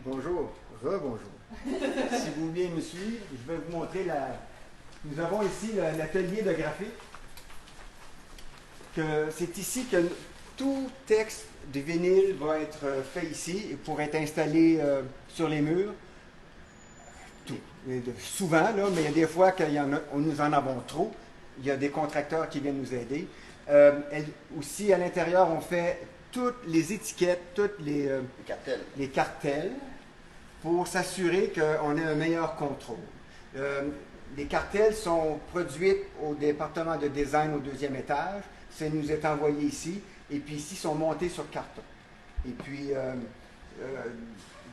Bonjour, rebonjour. Si vous voulez me suivre, je vais vous montrer Nous avons ici l'atelier de graphique. C'est ici que tout texte de vinyle va être fait ici pour être installé sur les murs. Tout. Souvent, là, mais il y a des fois nous en avons trop. Il y a des contracteurs qui viennent nous aider. Aussi, à l'intérieur, on fait toutes les étiquettes, toutes les cartels pour s'assurer qu'on ait un meilleur contrôle. Les cartels sont produits au département de design au 2e étage. Ça nous est envoyé ici. Et puis ici, sont montés sur carton. Et puis,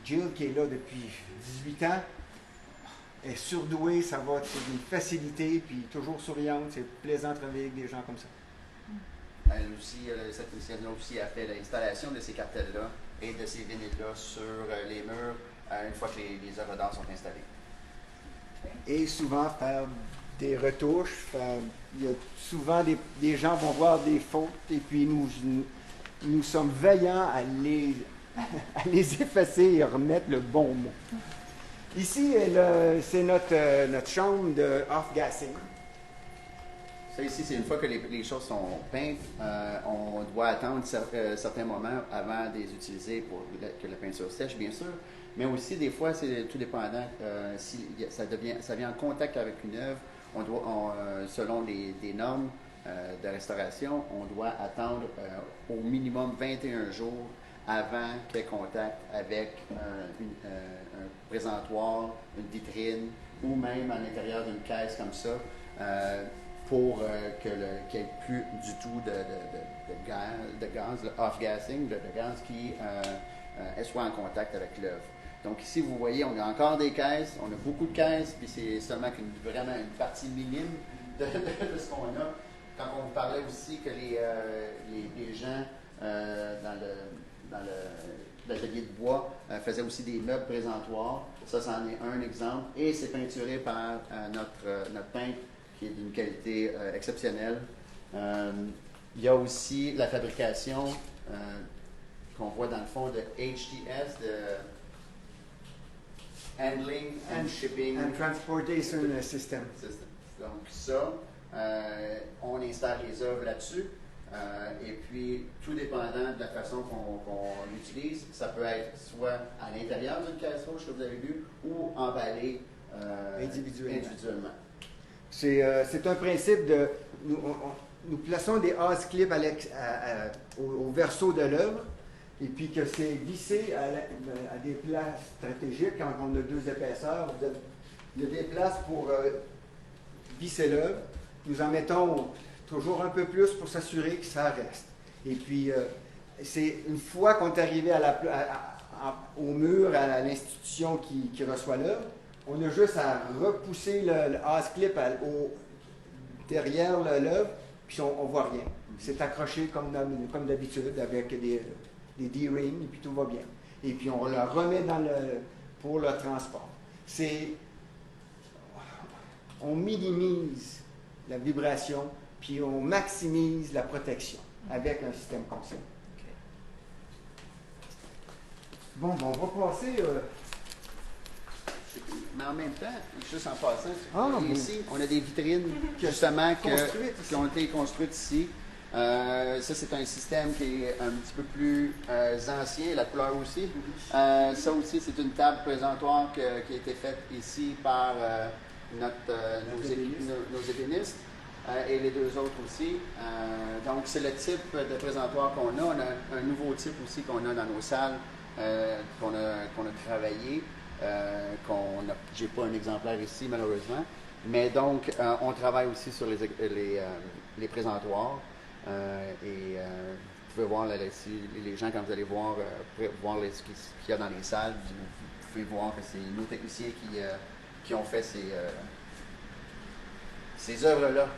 Jill, qui est là depuis 18 ans, est surdouée, ça va, c'est une facilité, puis toujours souriante. C'est plaisant de travailler avec des gens comme ça. Elle aussi, cette technicienne-là aussi a fait l'installation de ces cartels-là et de ces vinyles-là sur les murs une fois que les œuvres d'art sont installées. Et souvent faire des retouches. Il y a souvent des gens vont voir des fautes et puis nous sommes veillants à les effacer et remettre le bon mot. Ici, c'est notre chambre de off-gassing. Ça ici, c'est une fois que les choses sont peintes, on doit attendre certains moments avant de les utiliser pour que la peinture sèche, bien sûr. Mais aussi, des fois, c'est tout dépendant. Si ça vient en contact avec une œuvre, selon des normes de restauration, on doit attendre au minimum 21 jours avant qu'il y ait contact avec un présentoir, une vitrine ou même à l'intérieur d'une caisse comme ça pour qu'il n'y ait plus du tout de gaz, le off-gassing, de gaz qui soit en contact avec l'œuvre. Donc ici, vous voyez, on a encore des caisses, on a beaucoup de caisses, puis c'est seulement vraiment une partie minime de ce qu'on a. Quand on vous parlait aussi que les gens dans l'atelier de bois faisaient aussi des meubles présentoirs, ça, c'en est un exemple, et c'est peinturé par notre peintre qui est d'une qualité exceptionnelle. Il y a aussi la fabrication qu'on voit dans le fond de HTS, de Handling and Shipping and Transportation System. Donc ça, on installe les œuvres là-dessus. Et puis, tout dépendant de la façon qu'on l'utilise, ça peut être soit à l'intérieur d'une caisse rouge que vous avez vu ou emballé individuellement. C'est un principe de... Nous plaçons des haz clips au verso de l'œuvre et puis que c'est vissé à des places stratégiques quand on a 2 épaisseurs. Il y a des places pour visser l'œuvre. Nous en mettons toujours un peu plus pour s'assurer que ça reste. Et puis, c'est une fois qu'on est arrivé au mur, à l'institution qui reçoit l'œuvre, on a juste à repousser le haz-clip derrière l'œuvre, puis on ne voit rien. C'est accroché comme d'habitude avec des D-rings, et puis tout va bien. Et puis on le remet pour le transport. On minimise la vibration, puis on maximise la protection avec un système conscient. Okay. Bon, on va passer... Mais en même temps, juste en passant, ici, on a des vitrines justement qui ont été construites ici. Ça, c'est un système qui est un petit peu plus ancien, la couleur aussi. Ça aussi, c'est une table présentoir qui a été faite ici par nos ébénistes et les 2 autres aussi. Donc, c'est le type de présentoir qu'on a. On a un nouveau type aussi qu'on a dans nos salles qu'on a travaillé. J'ai pas un exemplaire ici malheureusement, mais donc on travaille aussi sur les présentoirs et vous pouvez voir là, les gens quand vous allez voir ce qu'il y a dans les salles, vous pouvez voir que c'est nos techniciens qui ont fait ces œuvres-là.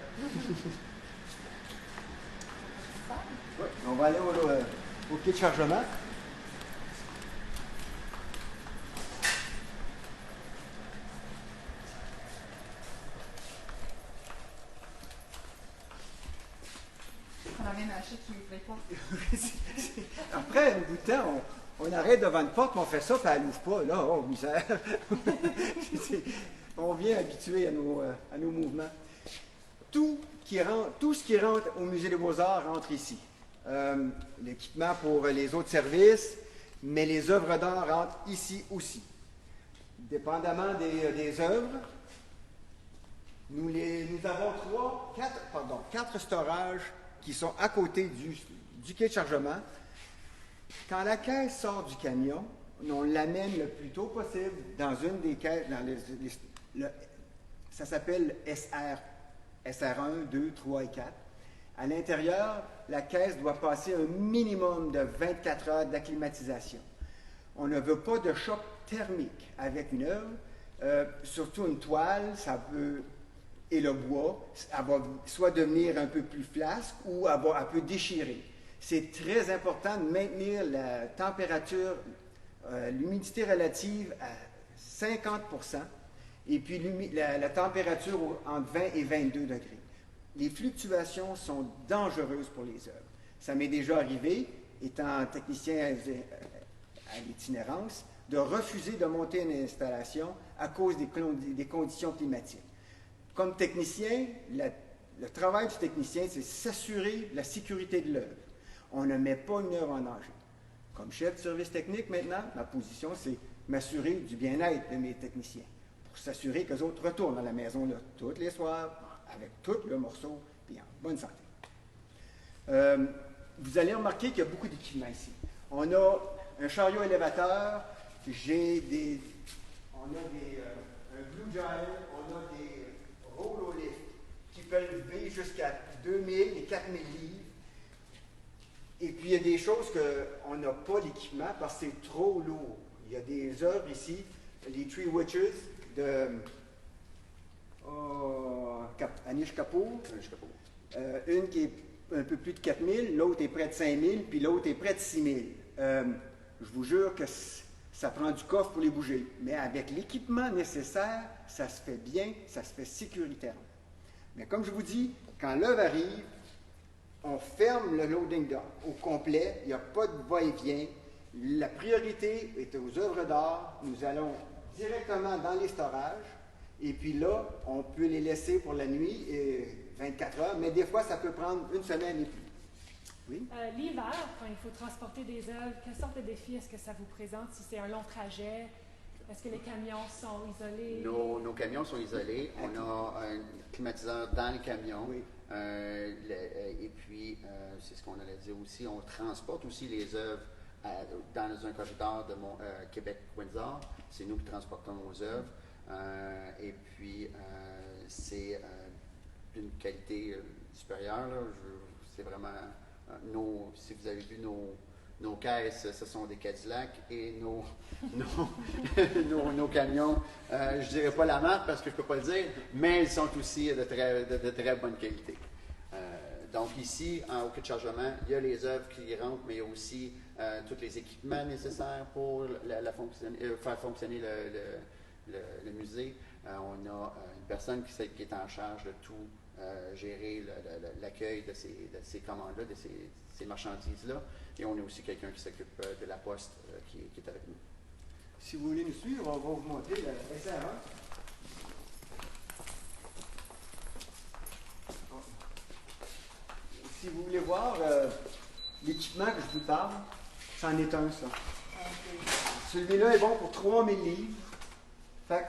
Oui, on va aller au quai de chargement. On a rien acheté qui ne plaît pas. Après un bout de temps, On arrête devant une porte, on fait ça, puis elle n'ouvre pas. Là, oh, misère. On vient habitué à nos mouvements. Tout ce qui rentre au Musée des Beaux-Arts rentre ici. L'équipement pour les autres services, mais les œuvres d'art rentrent ici aussi. Dépendamment des œuvres, nous avons quatre storages qui sont à côté du quai de chargement. Quand la caisse sort du camion, on l'amène le plus tôt possible dans une des caisses, ça s'appelle SR1, 2, 3 et 4. À l'intérieur, la caisse doit passer un minimum de 24 heures d'acclimatisation. On ne veut pas de choc thermique avec une œuvre, surtout une toile, et le bois, elle va soit devenir un peu plus flasque ou elle peut déchirer. C'est très important de maintenir la température, l'humidité relative à 50%, et puis la température entre 20 et 22 degrés. Les fluctuations sont dangereuses pour les œuvres. Ça m'est déjà arrivé, étant technicien à l'itinérance, de refuser de monter une installation à cause des conditions climatiques. Comme technicien, le travail du technicien, c'est s'assurer de la sécurité de l'œuvre. On ne met pas une œuvre en danger. Comme chef de service technique maintenant, ma position, c'est m'assurer du bien-être de mes techniciens, pour s'assurer qu'eux autres retournent à la maison là, tous les soirs, avec tout le morceau, et en bonne santé. Vous allez remarquer qu'il y a beaucoup d'équipements ici. On a un chariot élévateur, on a un Blue Giant, on a des roll-o-lift qui peuvent lever jusqu'à 2000 et 4000 livres. Et puis, il y a des choses qu'on n'a pas l'équipement parce que c'est trop lourd. Il y a des œuvres ici, les Three Witches de Anish Kapoor. Une qui est un peu plus de 4000, l'autre est près de 5000, puis l'autre est près de 6000. Je vous jure que ça prend du coffre pour les bouger. Mais avec l'équipement nécessaire, ça se fait bien, ça se fait sécuritairement. Mais comme je vous dis, quand l'œuvre arrive, on ferme le loading dock au complet, il n'y a pas de va-et-vient. La priorité est aux œuvres d'art. Nous allons directement dans les storages, et puis là, on peut les laisser pour la nuit, 24 heures, mais des fois, ça peut prendre une semaine et plus. Oui? L'hiver, quand il faut transporter des œuvres, quelle sorte de défi est-ce que ça vous présente? Si c'est un long trajet, est-ce que les camions sont isolés? Nos camions sont isolés. On a un climatiseur dans les camions. Oui. Et puis, c'est ce qu'on allait dire aussi, on transporte aussi les œuvres dans un corridor de Québec-Windsor. C'est nous qui transportons nos œuvres. Et puis, c'est d'une qualité supérieure. C'est vraiment, si vous avez vu nos caisses, ce sont des Cadillac, et nos camions, je ne dirais pas la marque parce que je ne peux pas le dire, mais ils sont aussi de très bonne qualité. Donc ici, au quai de chargement, il y a les œuvres qui rentrent, mais il y a aussi tous les équipements nécessaires pour faire fonctionner le musée. On a une personne qui est en charge de tout gérer l'accueil de ces commandes-là, de ces marchandises-là. Et on a aussi quelqu'un qui s'occupe de la poste qui est avec nous. Si vous voulez nous suivre, on va vous montrer la SR1. Si vous voulez voir l'équipement que je vous parle, c'en est un, ça. Celui-là est bon pour 3000 livres. Fait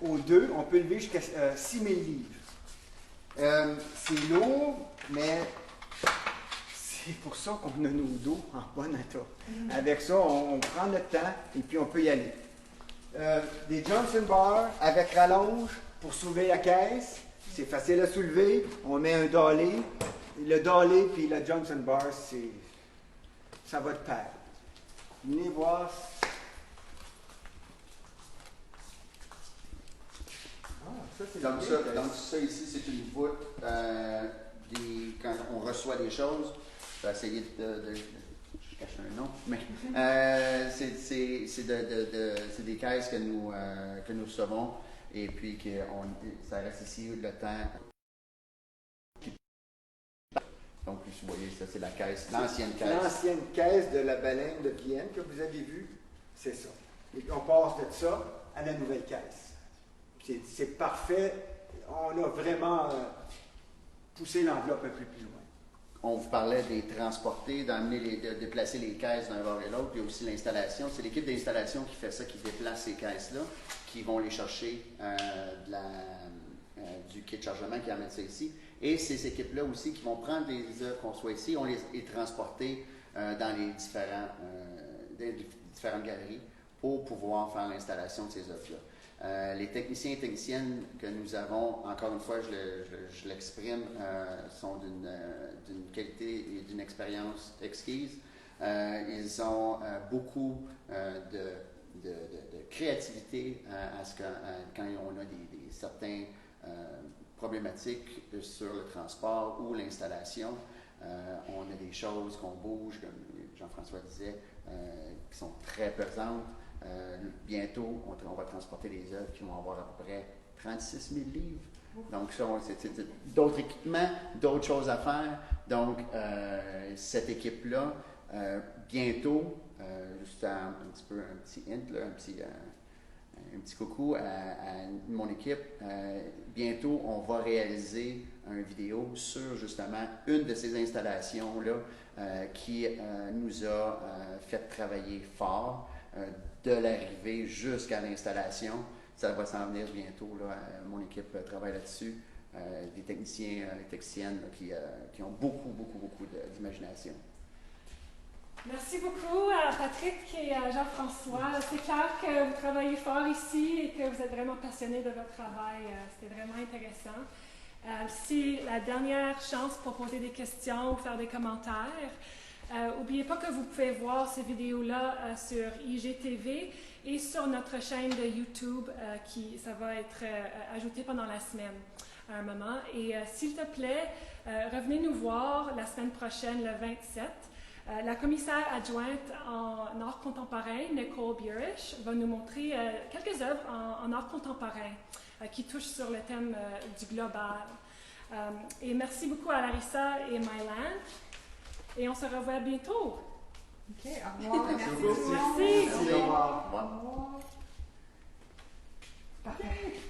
aux deux, on peut lever jusqu'à 6000 livres. C'est lourd, mais c'est pour ça qu'on a nos dos en bon état. Avec ça, on prend notre temps et puis on peut y aller. Des Johnson Bars avec rallonge pour soulever la caisse. C'est facile à soulever. On met un dolly. Le dolly puis la Johnson Bar, ça va de pair. Venez voir. Donc ça ici, c'est une voûte. Quand on reçoit des choses, je vais essayer je cache un nom, mais c'est des caisses que nous recevons, et puis ça reste ici le temps. Donc, vous voyez, ça, c'est la caisse, l'ancienne caisse. L'ancienne caisse de la baleine de Vienne que vous avez vue, c'est ça. Et puis on passe de ça à la nouvelle caisse. C'est parfait. On a vraiment poussé l'enveloppe un peu plus loin. On vous parlait de les transporter, de déplacer les caisses d'un bord et l'autre, puis aussi l'installation. C'est l'équipe d'installation qui fait ça, qui déplace ces caisses-là, qui vont les chercher du kit de chargement, qui amène ça ici. Et ces équipes-là aussi qui vont prendre des œuvres qu'on soit ici, on les transporter dans les différentes galeries pour pouvoir faire l'installation de ces œuvres-là. Les techniciens et techniciennes que nous avons, encore une fois, je l'exprime, sont d'une qualité et d'une expérience exquise. Ils ont beaucoup de créativité quand on a certains problématiques sur le transport ou l'installation. On a des choses qu'on bouge, comme Jean-François disait, qui sont très pesantes. Bientôt, on va transporter des œuvres qui vont avoir à peu près 36 000 livres. Donc, ça, c'est d'autres équipements, d'autres choses à faire. Donc, cette équipe-là, bientôt, juste un petit hint, là, un petit coucou à mon équipe. Bientôt, on va réaliser une vidéo sur justement une de ces installations-là qui nous a fait travailler fort de l'arrivée jusqu'à l'installation. Ça va s'en venir bientôt. Là, mon équipe travaille là-dessus. Des techniciens et techniciennes là, qui ont beaucoup d'imagination. Merci beaucoup à Patrick et à Jean-François. C'est clair que vous travaillez fort ici et que vous êtes vraiment passionnés de votre travail. C'était vraiment intéressant. C'est la dernière chance pour poser des questions ou faire des commentaires. N'oubliez pas que vous pouvez voir ces vidéos-là sur IGTV et sur notre chaîne de YouTube ça va être ajouté pendant la semaine à un moment. Et s'il te plaît, revenez nous voir la semaine prochaine, le 27. La commissaire adjointe en art contemporain, Nicole Burish, va nous montrer quelques œuvres en art contemporain qui touchent sur le thème du global. Et merci beaucoup à Larissa et Mylan. Et on se revoit bientôt. OK, au revoir. Merci beaucoup. Merci. Au revoir. Au revoir. Parfait.